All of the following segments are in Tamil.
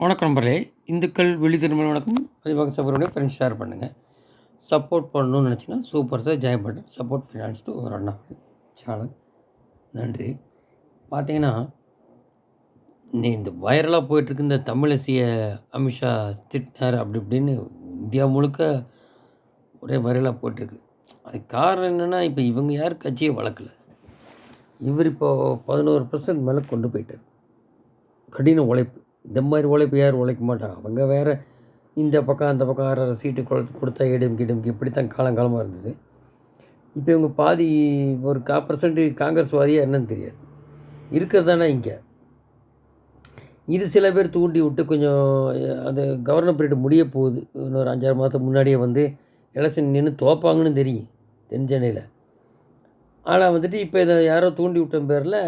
வணக்கம் நண்பர்களே. இந்துக்கள் விழித்திருமல் வணக்கம். பதிவாக சபருடைய ஃப்ரெண்ட்ஸ் ஷேர் பண்ணுங்கள். சப்போர்ட் பண்ணணும்னு நினச்சிங்கன்னா super sir Jayam button support finance to ஒரு அண்ணா சேனல். நன்றி. பார்த்தீங்கன்னா இந்த வைரலாக போயிட்டுருக்கு இந்த தமிழிசைய அமித்ஷா திட்டினார் அப்படி இப்படின்னு இந்தியா முழுக்க ஒரே வைரலாக போயிட்டுருக்கு. அதுக்கு காரணம் என்னென்னா, இப்போ இவங்க யார் கட்சியை வளர்க்கல. இவர் இப்போது 11% மேலே கொண்டு போயிட்டார். கடின உழைப்பு. இந்த மாதிரி உழைப்பு யார் உழைக்க மாட்டாங்க. அவங்க வேறு இந்த பக்கம் அந்த பக்கம் 6 சீட்டு கொடுத்தா ஏடிஎம்கே இப்படித்தான் காலங்காலமாக இருந்தது. இப்போ இவங்க பாதி ஒரு 1% காங்கிரஸ்வாதியாக என்னன்னு தெரியாது இருக்கிறது தானே இங்கே. இது சில பேர் தூண்டி விட்டு கொஞ்சம் அந்த கவர்னர் பீரியட் முடிய போகுது. இன்னொரு 5-6 மாதத்துக்கு முன்னாடியே வந்து எலெக்ஷன் நின்று தோப்பாங்கன்னு தெரியும் தென் சென்னையில். ஆனால் வந்துட்டு இப்போ இதை யாரோ தூண்டி விட்ட பேரில்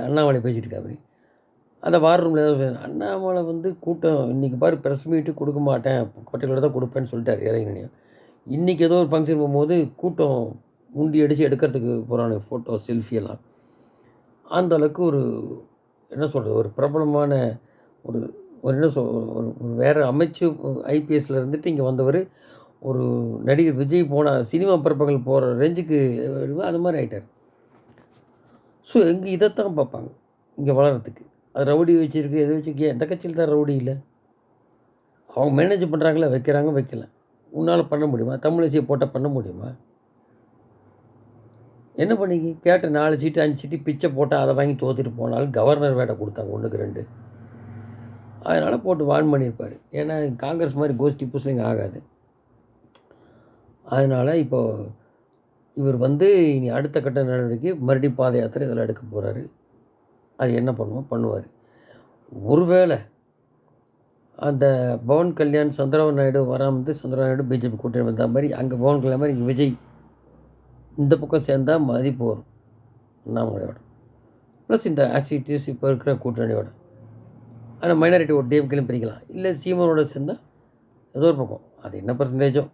அண்ணாமலை பேசிகிட்டு இருக்காரு. அந்த வார் ரூமில் ஏதாவது அண்ணாமலை வந்து கூட்டம் இன்றைக்கி பாரு ப்ரெஸ் மீட்டு கொடுக்க மாட்டேன், கோட்டையில் தான் கொடுப்பேன்னு சொல்லிட்டார் இறைவனையும். இன்றைக்கி ஏதோ ஒரு ஃபங்க்ஷன் போகும்போது கூட்டம் முண்டி அடித்து எடுக்கிறதுக்கு போகிறாங்க ஃபோட்டோ செல்ஃபியெல்லாம். அந்த அளவுக்கு ஒரு என்ன சொல்கிறது, ஒரு பிரபலமான ஒரு ஒரு என்ன ஒரு வேறு அமைச்சு ஐபிஎஸ்சில் இருந்துட்டு இங்கே வந்தவர் ஒரு நடிகர் விஜய் போனால் சினிமா பிறப்பங்கள் போகிற ரேஞ்சுக்கு அது மாதிரி ஆகிட்டார். ஸோ இங்கே இதைத்தான் பார்ப்பாங்க இங்கே வளர்கிறதுக்கு. அது ரவுடி வச்சுருக்கு எது வச்சுருக்கு. எந்த கட்சியில் தான் ரவுடி இல்லை. அவங்க மேனேஜ் பண்ணுறாங்களா, வைக்கிறாங்க வைக்கல. உன்னால் பண்ண முடியுமா? தமிழிசையை போட்டால் பண்ண முடியுமா? என்ன பண்ணிக்கி கேட்ட 4 சீட்டு 5 சீட்டு பிச்சை போட்டால் அதை வாங்கி தோற்றிட்டு போனாலும் கவர்னர் வேட்டை கொடுத்தாங்க 1க்கு 2. அதனால் போட்டு வான் பண்ணியிருப்பார். ஏன்னா காங்கிரஸ் மாதிரி கோஷ்டி பூசலிங்க ஆகாது. அதனால் இப்போது இவர் வந்து இனி அடுத்த கட்ட நடவடிக்கை மறுபடியும் பாத யாத்திரை இதெல்லாம் எடுக்க போகிறாரு. அது என்ன பண்ணுவார். ஒருவேளை அந்த பவன் கல்யாண் சந்திரபாபு நாயுடு வராமல் சந்திரபாபு நாயுடு பிஜேபி கூட்டணி வந்த மாதிரி அங்கே பவன் கல்யாண் மாதிரி இங்கே விஜய் இந்த பக்கம் சேர்ந்தால் மதிப்பு வரும் அண்ணாமலையோட. ப்ளஸ் இந்த ஆசிட்டிஸ் இப்போ இருக்கிற கூட்டணியோட. ஆனால் மைனாரிட்டி ஒரு டிஎம்கேலையும் பிரிக்கலாம். இல்லை சீமானோட சேர்ந்தால் ஏதோ ஒரு பக்கம் அது என்ன பர்சன்டேஜோ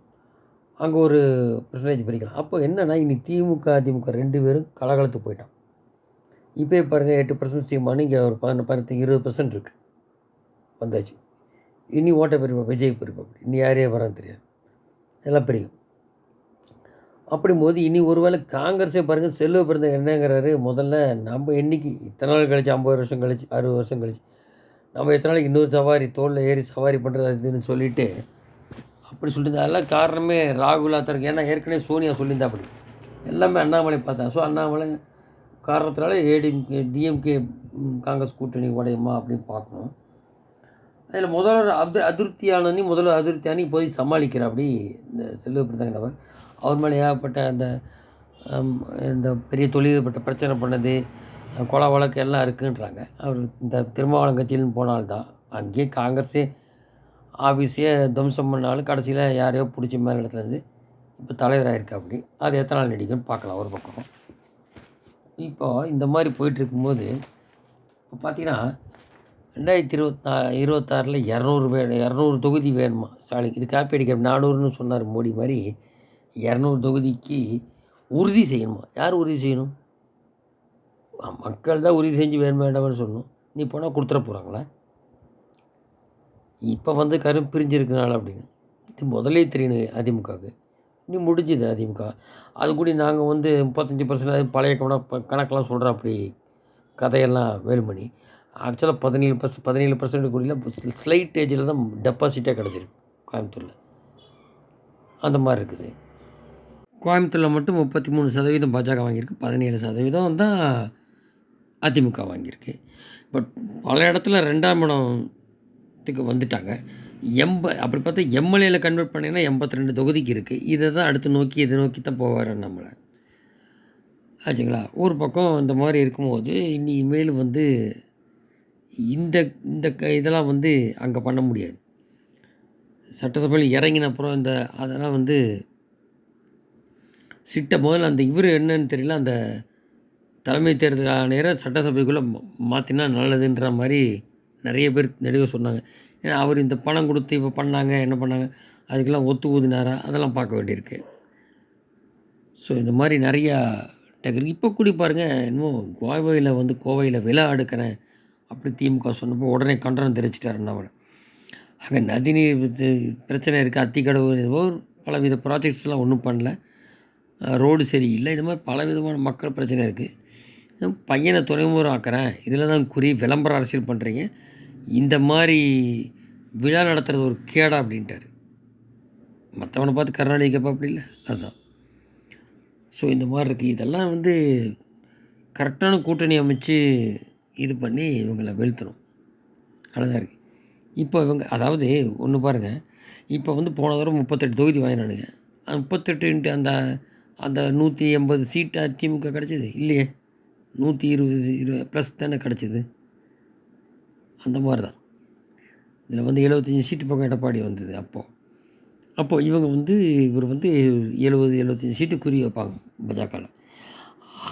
அங்கே ஒரு பர்சன்டேஜ் பிரிக்கலாம். அப்போ என்னென்னா இனி திமுக அதிமுக 2 பேரும் கலகலத்து போயிட்டான். இப்போ பாருங்கள் 8% சீமானு இங்கே ஒரு 20% இருக்குது வந்தாச்சு. இனி ஓட்டை பிரிப்பா விஜய் பிரிப்பா இனி யாரே வரான்னு தெரியாது. எல்லாம் பிரியும். அப்படிங்கும்போது இனி ஒரு வேளை காங்கிரஸே பாருங்கள் செல்வ பிறந்த என்னங்கிறாரு. முதல்ல நம்ம என்றைக்கு இத்தனை நாள் கழிச்சு 50 வருஷம் கழிச்சு 60 வருஷம் கழிச்சு நம்ம எத்தனை நாளைக்கு இன்னொரு சவாரி தோளில் ஏறி சவாரி பண்ணுறது அதுன்னு சொல்லிவிட்டு அப்படி சொல்லிட்டு அதெல்லாம் காரணமே ராகுலா தான் இருக்குது. ஏன்னா ஏற்கனவே சோனியா சொல்லியிருந்தா அப்படி எல்லாமே அண்ணாமலை பார்த்தா. ஸோ அண்ணாமலை காரணத்தினால ஏடிஎம்கே டிஎம்கே காங்கிரஸ் கூட்டணி உடையுமா அப்படின்னு பார்க்கணும். அதில் முதல்வர் அதிருப்தியானி இப்போதைக்கு சமாளிக்கிற அப்படி இந்த செல்வ பிறந்தவர். அவர் மேலே ஏகப்பட்ட இந்த பெரிய தொழில்பட்ட பிரச்சனை பண்ணது கொலை வழக்கு எல்லாம் இருக்குன்றாங்க. அவர் இந்த திருமாவளம் கட்சியிலும் போனால்தான் அங்கேயே காங்கிரஸே ஆஃபீஸே துவம்சம் பண்ணாலும் கடைசியில் யாரையோ பிடிச்ச மேலே இடத்துலேருந்து இப்போ தலைவராகிருக்கு. அப்படி அது எத்தனை நாள் நீடிக்கும்னு பார்க்கலாம் ஒரு பக்கம். இப்போ இந்த மாதிரி போயிட்டுருக்கும்போது இப்போ பார்த்தீங்கன்னா 2026 200 தொகுதி வேணுமா ஸ்டாலின். இது காப்பி அடிக்கிற 400ன்னு சொன்னார் மோடி மாதிரி 200 தொகுதிக்கு உறுதி செய்யணுமா. யார் உறுதி செய்யணும்? மக்கள் தான் உறுதி செஞ்சு வேண்டாம்னு சொல்லணும். நீ போனால் கொடுத்துட போகிறாங்களா? இப்போ வந்து கரும் பிரிஞ்சிருக்கனால அப்படின்னு இது முதலே தெரியணும் அதிமுகவுக்கு. நீ முடிஞ்சுது அதிமுக. அது கூட நாங்கள் வந்து 35% பழைய கணக்கெல்லாம் சொல்கிறோம் அப்படி கதையெல்லாம் வேலுமணி. ஆக்சுவலாக 17% கூடியில் ஸ்லைட் ஏஜில் தான் டெபாசிட்டே கிடச்சிருக்கு கோயம்புத்தூரில். அந்த மாதிரி இருக்குது. கோயம்புத்தூரில் மட்டும் 33% பாஜக வாங்கியிருக்கு, 17% தான் அதிமுக வாங்கியிருக்கு. பட் பல இடத்துல 2ஆம் இடத்துக்கு வந்துட்டாங்க. அப்படி பார்த்தா எம்எல்ஏல கன்வெர்ட் பண்ணிங்கன்னா 82 தொகுதிக்கு இருக்குது. இதை தான் அடுத்து இதை நோக்கி தான் போவார் நம்மளை ஆச்சுங்களா. ஒரு பக்கம் இந்த மாதிரி இருக்கும்போது இனிமேல் வந்து இந்த இந்த இதெல்லாம் வந்து அங்கே பண்ண முடியாது. சட்டசபையில் இறங்கின அப்புறம் அதெல்லாம் வந்து முதல்ல அந்த இவர் என்னன்னு தெரியல, அந்த தலைமை தேர்தல் ஆணையரை சட்டசபைக்குள்ளே மாற்றினா நல்லதுன்ற மாதிரி நிறைய பேர் நடிகை சொன்னாங்க. ஏன்னா அவர் இந்த பணம் கொடுத்து இப்போ பண்ணாங்க என்ன பண்ணாங்க அதுக்கெல்லாம் ஒத்து ஊதினாரா அதெல்லாம் பார்க்க வேண்டியிருக்கு. ஸோ இந்த மாதிரி நிறையா இப்போ கூடி பாருங்கள் இன்னும் கோவையில் விழா எடுக்கிறேன் அப்படி திமுக சொன்னப்போ உடனே கண்டனம் தெரிவிச்சிட்டார் அண்ணாமலை. அங்கே நதிநீர் பிரச்சனை இருக்குது. அத்திக்கடவு ஏதோ பலவித ப்ராஜெக்ட்ஸ்லாம் ஒன்றும் பண்ணல. ரோடு சரியில்லை. இது மாதிரி பலவிதமான மக்கள் பிரச்சனை இருக்குது. பையனை துறைமுகம் ஆக்குறேன், இதில் தான் குறி விளம்பர அரசியல் பண்ணுறீங்க, இந்த மாதிரி விழா நடத்துகிறது ஒரு கேடா அப்படின்ட்டார். மற்றவனை பார்த்து கருணாநிதி கேட்பா அப்படி இல்லை, அதுதான். ஸோ இந்த மாதிரி இருக்குது. இதெல்லாம் கரெக்டான கூட்டணி அமைச்சு இது பண்ணி இவங்களை வீழ்த்தணும். அழகாக இருக்குது. இப்போ அதாவது ஒன்று பாருங்கள், இப்போ போன தடவை 38 தொகுதி வாங்கினானுங்க. அந்த 38 அந்த அந்த 180 சீட்டு அதிமுக கிடச்சிது இல்லையே, 120 ப்ளஸ் தானே கிடச்சிது. அந்த மாதிரி தான் இதில் 75 சீட்டு பக்கம் எடப்பாடி வந்தது. அப்போது இவங்க இவர் 70-75 சீட்டு குறி வைப்பாங்க பாஜகவில்.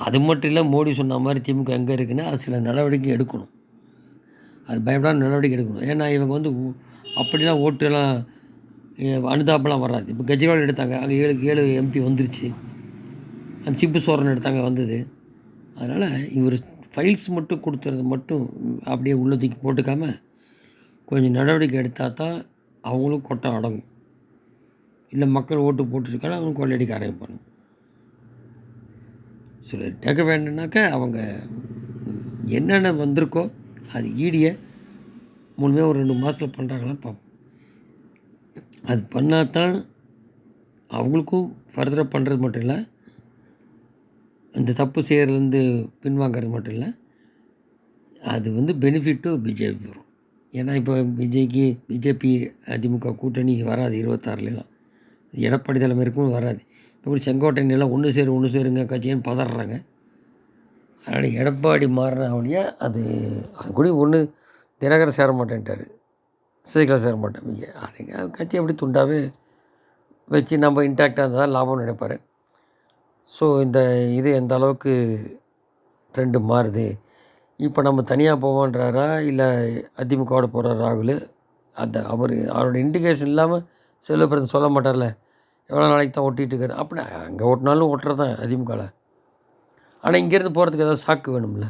அது மட்டும் இல்லை, மோடி சொன்ன மாதிரி திமுக எங்கே இருக்குன்னா அது சில நடவடிக்கை எடுக்கணும். அது பயப்படாத நடவடிக்கை எடுக்கணும். ஏன்னா இவங்க அப்படிலாம் ஓட்டுலாம் அனுதாபெலாம் வராது. இப்போ கெஜ்ரிவால் எடுத்தாங்க, அங்கே 7 எம்பி வந்துருச்சு. அந்த சிப்பு சோரன் எடுத்தாங்க, வந்தது. அதனால் இவர் ஃபைல்ஸ் மட்டும் கொடுத்துறது மட்டும் அப்படியே உள்ள தூக்கி போட்டுக்காமல் கொஞ்சம் நடவடிக்கை எடுத்தால் தான் அவங்களும் கொட்டம் அடங்கும். இல்லை மக்கள் ஓட்டு போட்டுருக்காங்க, அவங்க கொள்ளையடிக்க ஆரம்பிப்பாங்க. சிலர் கேட்க வேண்டும்னாக்கா அவங்க என்னென்ன வந்திருக்கோ அது ஈடியை முழுமையாக ஒரு 2 மாதத்தில் பண்ணுறாங்களான்னு பார்ப்போம். அது பண்ணால் தான் அவங்களுக்கும் ஃபர்தராக பண்ணுறது மட்டும் இல்லை, இந்த தப்பு செய்கிறதுலேருந்து பின்வாங்கிறது மட்டும் இல்லை, அது பெனிஃபிட்டு பிஜேபி வரும். ஏன்னா இப்போ பிஜேபி அதிமுக கூட்டணி வராது 26லாம். எடப்பாடி தலைமை இருக்கும் வராது. இப்போ கூட செங்கோட்டையன் எல்லாம் ஒன்று சேருங்க கட்சின்னு பதறாங்க. அதனால் எடப்பாடி மாறின அவனையா அது கூட ஒன்று தினகரன் சேர மாட்டேன்ட்டார், சசிகலா சேர மாட்டேன். அதுங்க கட்சி அப்படி துண்டாகவே வச்சு நம்ம இன்டாக்டாக இருந்தால் லாபம்னு நினைப்பார். ஸோ இது எந்த அளவுக்கு ட்ரெண்டு மாறுது. இப்போ நம்ம தனியாக போவோன்றாரா இல்லை அதிமுகவோட போகிறார் ராகுல். அவரோட இண்டிகேஷன் இல்லாமல் செல்வப்பிரதன் சொல்ல மாட்டார்ல, எவ்வளோ நாளைக்கு தான் ஓட்டிகிட்டு இருக்காரு. அப்படி அங்கே ஓட்டினாலும் ஓட்டுறது தான் அதிமுகவில். ஆனால் இங்கேருந்து போகிறதுக்கு ஏதாவது சாக்கு வேணும்ல.